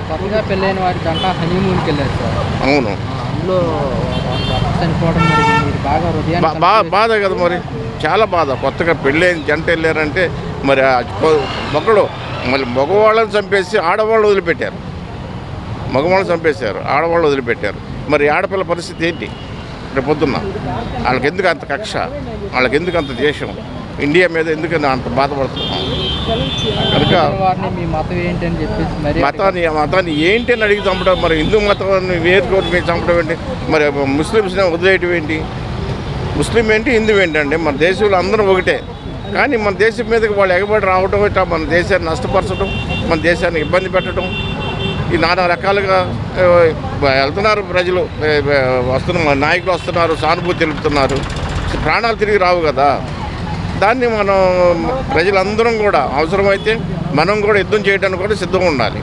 కొత్తగా పెళ్ళైన వారి జంట హనీమూన్కి వెళ్ళారు సార్. అవును, అందులో భర్త చనిపోవడం మరి మీరు బాగా హృదయాన్ని బాధ కదా మరి, చాలా బాధ. కొత్తగా పెళ్ళైన జంట వెళ్ళారంటే మరి ఒకడు మళ్ళీ మగవాళ్ళని చంపేసి ఆడవాళ్ళు వదిలిపెట్టారు, మగవాళ్ళని చంపేశారు, ఆడవాళ్ళు వదిలిపెట్టారు. మరి ఆడపిల్ల పరిస్థితి ఏంటి రేపు పొద్దున్న? వాళ్ళకి ఎందుకు అంత కక్ష, వాళ్ళకి ఎందుకు అంత ద్వేషం, ఇండియా మీద ఎందుకని అంత బాధపడుతున్నాం? కనుక వారిని మీ మతం ఏంటి అని చెప్పేసి మరి మతాన్ని ఏంటి అని అడిగి చంపడం, మరి హిందూ మతాన్ని వేరుకోటి మీద చంపడం ఏంటి, మరి ముస్లిమ్స్ని వదిలేయటం ఏంటి? ముస్లిం ఏంటి, హిందూ ఏంటండి? మన దేశంలో అందరూ ఒకటే. కానీ మన దేశం మీదకి వాళ్ళు ఎగబడి రావటం, ఇట్లా మన దేశాన్ని నష్టపరచడం, మన దేశాన్ని ఇబ్బంది పెట్టడం, ఈ నానా రకాలుగా వెళ్తున్నారు ప్రజలు, వస్తున్నారు, నాయకులు వస్తున్నారు, సానుభూతి తెలుపుతున్నారు. ప్రాణాలు తిరిగి రావు కదా. దాన్ని మనం ప్రజలందరం కూడా అవసరమైతే మనం కూడా యుద్ధం చేయడానికి కూడా సిద్ధంగా ఉండాలి.